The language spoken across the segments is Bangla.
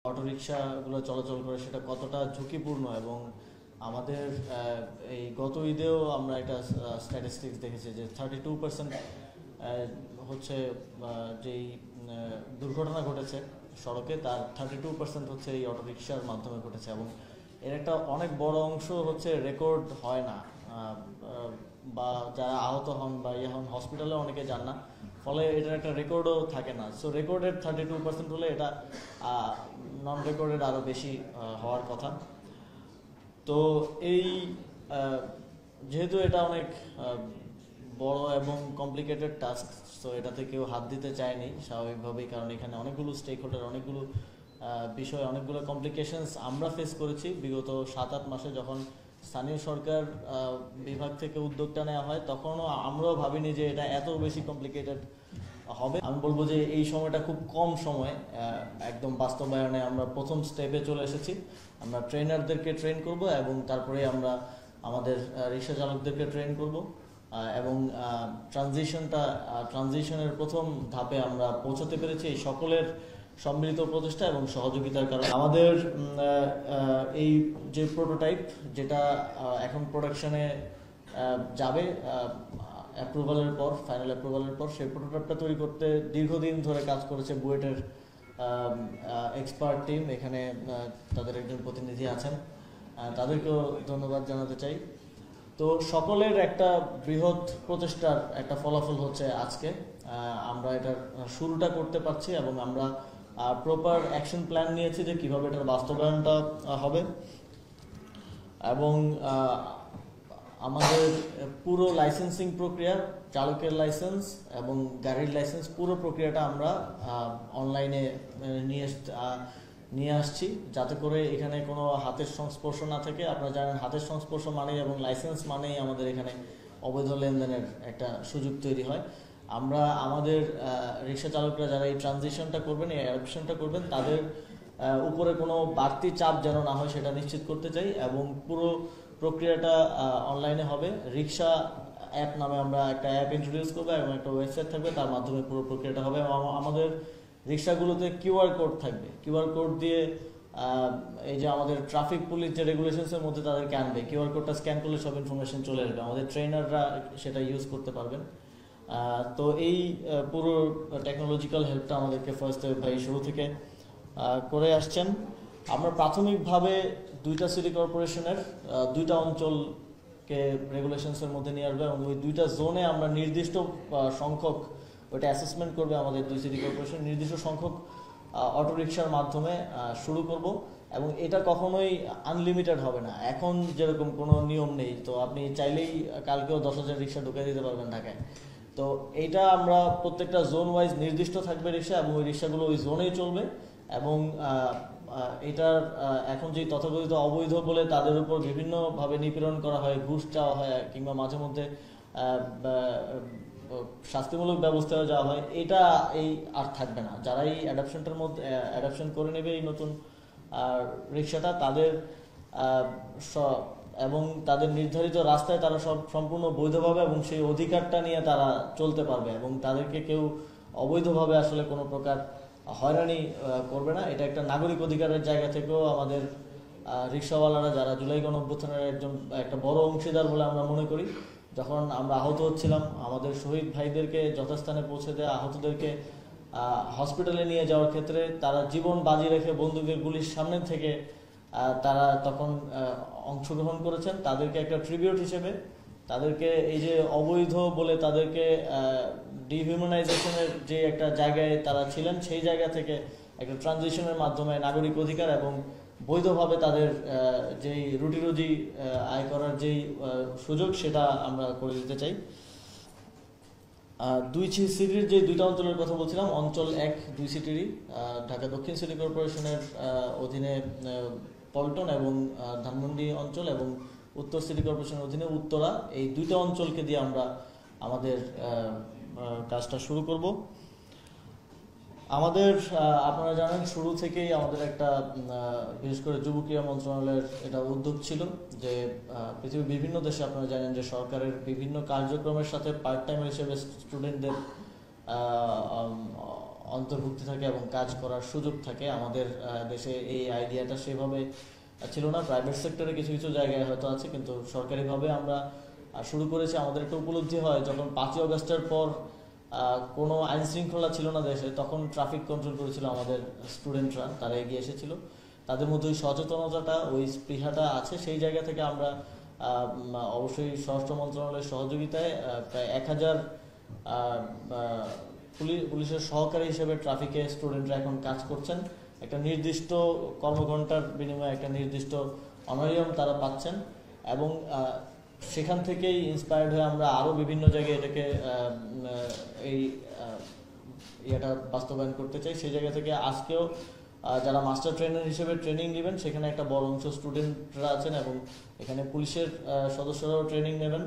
অটোরিকশাগুলো চলাচল করে সেটা কতটা ঝুঁকিপূর্ণ এবং আমাদের এই গত ঈদেও আমরা একটা স্ট্যাটিস্টিক্স দেখেছি যে 32% হচ্ছে যেই দুর্ঘটনা ঘটেছে সড়কে তার 32% হচ্ছে এই অটোরিকশার মাধ্যমে ঘটেছে এবং এর একটা অনেক বড় অংশ হচ্ছে রেকর্ড হয় না বা যারা আহত হন বা হন হসপিটালে অনেকে যান না, ফলে এটার একটা রেকর্ডও থাকে না। সো রেকর্ডের 32% হলে এটা নন রেকর্ডেড আরও বেশি হওয়ার কথা। তো এই যেহেতু এটা অনেক বড় এবং কমপ্লিকেটেড টাস্ক, তো এটাতে কেউ হাত দিতে চায়নি স্বাভাবিকভাবেই, কারণ এখানে অনেকগুলো স্টেক হোল্ডার, অনেকগুলো বিষয়, অনেকগুলো কমপ্লিকেশনস আমরা ফেস করেছি বিগত 7-8 মাসে। যখন স্থানীয় সরকার বিভাগ থেকে উদ্যোগটা নেওয়া হয় তখনও আমরাও ভাবিনি যে এটা এত বেশি কমপ্লিকেটেড হবে। আমি বলবো যে এই সময়টা খুব কম সময় একদম বাস্তবায়নে আমরা প্রথম স্টেপে চলে এসেছি। আমরা ট্রেনারদেরকে ট্রেন করব এবং তারপরে আমরা আমাদের রিক্সা চালকদেরকে ট্রেন করব এবং ট্রানজিশনের প্রথম ধাপে আমরা পৌঁছাতে পেরেছি এই সকলের সম্মিলিত প্রচেষ্টা এবং সহযোগিতার কারণে। আমাদের এই যে প্রোটোটাইপ, যেটা এখন প্রোডাকশনে যাবে অ্যাপ্রুভালের পর, ফাইনাল অ্যাপ্রুভালের পর, সেই প্রোটোটাইপটা তৈরি করতে দীর্ঘদিন ধরে কাজ করেছে বুয়েটের এক্সপার্ট টিম। এখানে তাদের একজন প্রতিনিধি আছেন, তাদেরকেও ধন্যবাদ জানাতে চাই। তো সকলের একটা বৃহৎ প্রচেষ্টার একটা ফলাফল হচ্ছে আজকে আমরা এটার শুরুটা করতে পারছি এবং আমরা প্রপার অ্যাকশন প্ল্যান নিয়েছি যে কীভাবে এটার বাস্তবায়নটা হবে। এবং আমাদের পুরো লাইসেন্সিং প্রক্রিয়া, চালকের লাইসেন্স এবং গাড়ির লাইসেন্স, পুরো প্রক্রিয়াটা আমরা অনলাইনে নিয়ে আসছি, যাতে করে এখানে কোনো হাতের সংস্পর্শ না থাকে। আপনারা জানেন হাতের সংস্পর্শ মানেই এবং লাইসেন্স মানেই আমাদের এখানে অবৈধ লেনদেনের একটা সুযোগ তৈরি হয়। আমরা আমাদের রিক্সা চালকরা যারা এই ট্রানজিশনটা করবেন, এই অ্যাডপশনটা করবেন, তাদের উপরে কোনো বাড়তি চাপ যেন না হয় সেটা নিশ্চিত করতে চাই। এবং পুরো প্রক্রিয়াটা অনলাইনে হবে। রিক্সা অ্যাপ নামে আমরা একটা অ্যাপ ইন্ট্রোডিউস করবো এবং একটা ওয়েবসাইট থাকবে, তার মাধ্যমে পুরো প্রক্রিয়াটা হবে। আমাদের রিক্সাগুলোতে কিউআর কোড থাকবে। কিউআর কোড দিয়ে এই যে আমাদের ট্রাফিক পুলিশ যে রেগুলেশনসের মধ্যে তাদেরকে আনবে, কিউআর কোডটা স্ক্যান করলে সব ইনফরমেশন চলে আসবে, আমাদের ট্রেনাররা সেটা ইউজ করতে পারবেন। তো এই পুরো টেকনোলজিক্যাল হেল্পটা আমাদেরকে ফার্স্ট ভাই শুরু থেকে করে আসছেন। আমরা প্রাথমিকভাবে 2টা সিটি কর্পোরেশনের 2টা অঞ্চলকে রেগুলেশনসের মধ্যে নিয়ে আসবে এবং ওই 2টা জোনে আমরা নির্দিষ্ট সংখ্যক, ওইটা অ্যাসেসমেন্ট করবে আমাদের 2 সিটি কর্পোরেশন, নির্দিষ্ট সংখ্যক অটোরিকশার মাধ্যমে শুরু করব। এবং এটা কখনোই আনলিমিটেড হবে না। এখন যেরকম কোনো নিয়ম নেই, তো আপনি চাইলেই কালকেও 10,000 রিক্সা ঢুকে দিতে পারবেন ঢাকায়। তো এইটা আমরা প্রত্যেকটা জোন ওয়াইজ নির্দিষ্ট থাকবে রিক্সা এবং ওই রিক্সাগুলো ওই জোনেই চলবে। এবং এটার এখন যে তথাকথিত অবৈধ বলে তাদের উপর বিভিন্নভাবে নিপীড়ন করা হয়, ঘুষ চাওয়া হয়, কিংবা মাঝে মধ্যে শাস্তিমূলক ব্যবস্থাও যাওয়া হয়, এটা আর থাকবে না। যারা এই অ্যাডাপশনটার মধ্যে অ্যাডাপশন করে নেবে এই নতুন রিক্সাটা, তাদের এবং তাদের নির্ধারিত রাস্তায় তারা সম্পূর্ণ বৈধভাবে এবং সেই অধিকারটা নিয়ে তারা চলতে পারবে এবং তাদেরকে কেউ অবৈধভাবে আসলে কোনো প্রকার হয়রানি করবে না। এটা একটা নাগরিক অধিকারের জায়গা থেকেও আমাদের রিক্সাওয়ালারা, যারা জুলাই গণঅভ্যুত্থানের একটা বড় অংশীদার বলে আমরা মনে করি, যখন আমরা আহত হচ্ছিলাম, আমাদের শহীদ ভাইদেরকে যথাস্থানে পৌঁছে দেওয়া, আহতদেরকে হসপিটালে নিয়ে যাওয়ার ক্ষেত্রে তারা জীবন বাজি রেখে বন্দুকের গুলির সামনে থেকে তারা তখন অংশগ্রহণ করেছেন। তাদেরকে একটা ট্রিবিউট হিসেবে, তাদেরকে এই যে অবৈধ বলে তাদেরকে ডিহিউম্যানাইজেশনের যে একটা জায়গায় তারা ছিলেন, সেই জায়গা থেকে একটা ট্রানজিশনের মাধ্যমে নাগরিক অধিকার এবং বৈধভাবে তাদের যেই রুটি রুজি আয় করার যেই সুযোগ, সেটা আমরা করে দিতে চাই। 2 সিটির যে 2টা অঞ্চলের কথা বলছিলাম, অঞ্চল 1 2 সিটিরই ঢাকা দক্ষিণ সিটি কর্পোরেশনের অধীনে পল্টন এবং ধানমন্ডি অঞ্চল এবং উত্তর সিটি কর্পোরেশনের অধীনে উত্তরা, এই 2টা অঞ্চলকে দিয়ে আমরা আমাদের কাজটা শুরু করব। আমাদের আপনারা জানেন শুরু থেকেই আমাদের একটা বিশেষ করে যুব ক্রীড়া মন্ত্রণালয়ের এটা উদ্যোগ ছিল যে পৃথিবীর বিভিন্ন দেশে আপনারা জানেন যে সরকারের বিভিন্ন কার্যক্রমের সাথে পার্ট টাইম হিসেবে স্টুডেন্টদের অন্তর্ভুক্তি থাকে এবং কাজ করার সুযোগ থাকে। আমাদের দেশে এই আইডিয়াটা সেভাবে ছিল না। প্রাইভেট সেক্টরে কিছু কিছু জায়গায় হয়তো আছে, কিন্তু সরকারিভাবে আমরা শুরু করেছি। আমাদের একটা উপলব্ধি হয়, যখন 5ই আগস্টের পর কোনো আইন শৃঙ্খলা ছিল না দেশে, তখন ট্রাফিক কন্ট্রোল করেছিল আমাদের স্টুডেন্টরা, তারা এগিয়ে এসেছিল। তাদের মধ্যে ওই সচেতনতাটা, ওই স্পৃহাটা আছে। সেই জায়গা থেকে আমরা অবশ্যই স্বরাষ্ট্র মন্ত্রণালয়ের সহযোগিতায় প্রায় 1000 পুলিশের সহকারী হিসেবে ট্রাফিকে স্টুডেন্টরা এখন কাজ করছেন। একটা নির্দিষ্ট কর্মঘণ্টার বিনিময়ে একটা নির্দিষ্ট অনারিয়াম তারা পাচ্ছেন, এবং সেখান থেকেই ইন্সপায়ার্ড হয়ে আমরা আরও বিভিন্ন জায়গায় এটাকে এই ইয়েটা বাস্তবায়ন করতে চাই। সেই জায়গা থেকে আজকেও যারা মাস্টার ট্রেনার হিসেবে ট্রেনিং নেবেন, সেখানে একটা বড় অংশ স্টুডেন্টরা আছেন, এবং এখানে পুলিশের সদস্যরাও ট্রেনিং নেবেন,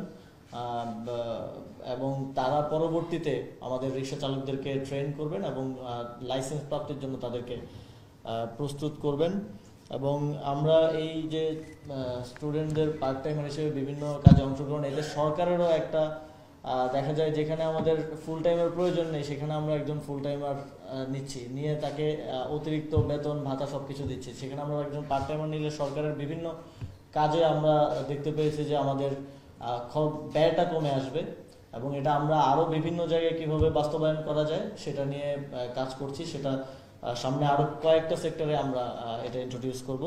এবং তারা পরবর্তীতে আমাদের রিক্সা চালকদেরকে ট্রেন করবেন এবং লাইসেন্স প্রাপ্তির জন্য তাদেরকে প্রস্তুত করবেন। এবং আমরা এই যে স্টুডেন্টদের পার্ট টাইমার হিসেবে বিভিন্ন কাজে অংশগ্রহণ, এতে সরকারেরও একটা দেখা যায়, যেখানে আমাদের ফুল টাইমের প্রয়োজন নেই সেখানে আমরা একজন ফুল টাইমার নিচ্ছি, নিয়ে তাকে অতিরিক্ত বেতন ভাতা সব কিছু দিচ্ছি। সেখানে আমরা একজন পার্ট টাইমার নিলে সরকারের বিভিন্ন কাজে আমরা দেখতে পেয়েছি যে আমাদের ব্যয়টা কমে আসবে, এবং এটা আমরা আরও বিভিন্ন জায়গায় কিভাবে বাস্তবায়ন করা যায় সেটা নিয়ে কাজ করছি। সেটা সামনে আরও কয়েকটা সেক্টরে আমরা এটা ইন্ট্রোডিউস করব।